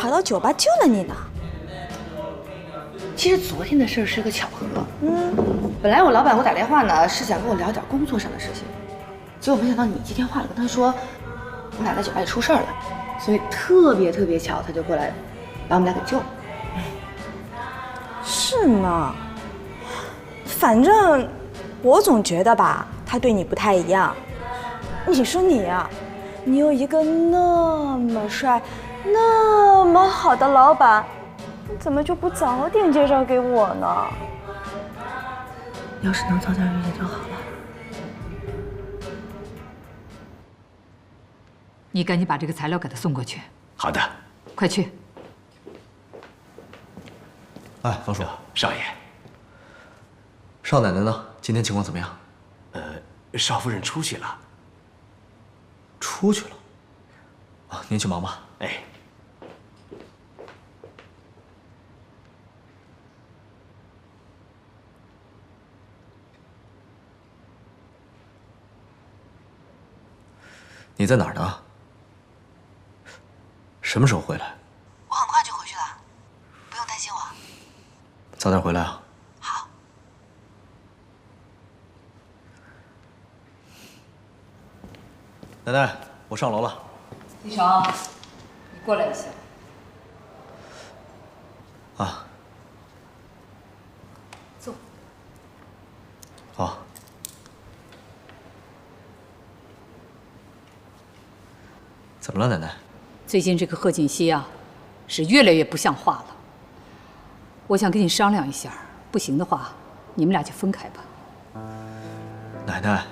跑到酒吧救了你呢。其实昨天的事是个巧合。本来我老板给我打电话呢，是想跟我聊点工作上的事情，结果没想到你接电话了，跟他说我奶奶酒吧里出事儿了，所以特别巧，他就过来把我们俩给救了。是吗？反正我总觉得吧，他对你不太一样。你说你呀，你有一个那么帅、那么好的老板，你怎么就不早点介绍给我呢？要是能早点遇见就好了。你赶紧把这个材料给他送过去。好的，快去。哎，方叔，少爷，少奶奶呢？今天情况怎么样？少夫人出去了。出去了。啊，您去忙吧。哎。你在哪儿呢？什么时候回来？我很快就回去了，不用担心我。早点回来啊。好。奶奶，我上楼了。李成，你过来一下。啊。坐。好。怎么了，奶奶？最近这个贺锦熙啊，是越来越不像话了。我想跟你商量一下，不行的话，你们俩就分开吧。奶奶，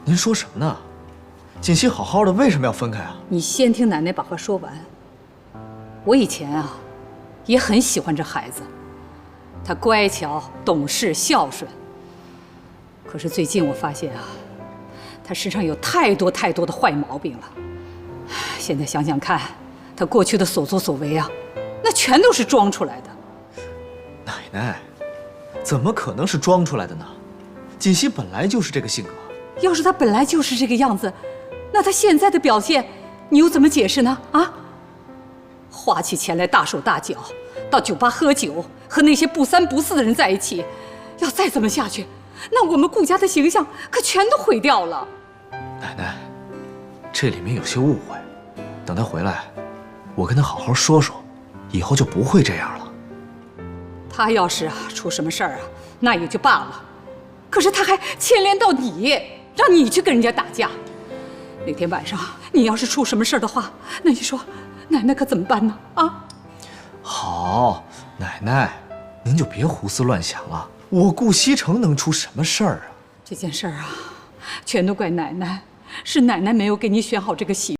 您说什么呢？锦溪好好的，为什么要分开啊？你先听奶奶把话说完。我以前啊，也很喜欢这孩子，他乖巧、懂事、孝顺。可是最近我发现啊，他身上有太多的坏毛病了。现在想想看，他过去的所作所为啊，那全都是装出来的。奶奶，怎么可能是装出来的呢？锦溪本来就是这个性格。要是他本来就是这个样子，那他现在的表现，你又怎么解释呢？啊，花起钱来大手大脚，到酒吧喝酒，和那些不三不四的人在一起，要再这么下去，那我们顾家的形象可全都毁掉了。奶奶，这里面有些误会，等他回来，我跟他好好说说，以后就不会这样了。他要是出什么事儿啊，那也就罢了，可是他还牵连到你，让你去跟人家打架。那天晚上你要是出什么事儿的话，那你说奶奶可怎么办呢？啊！好，奶奶，您就别胡思乱想了。我顾西城能出什么事儿啊？这件事儿啊，全都怪奶奶，是奶奶没有给你选好这个媳妇。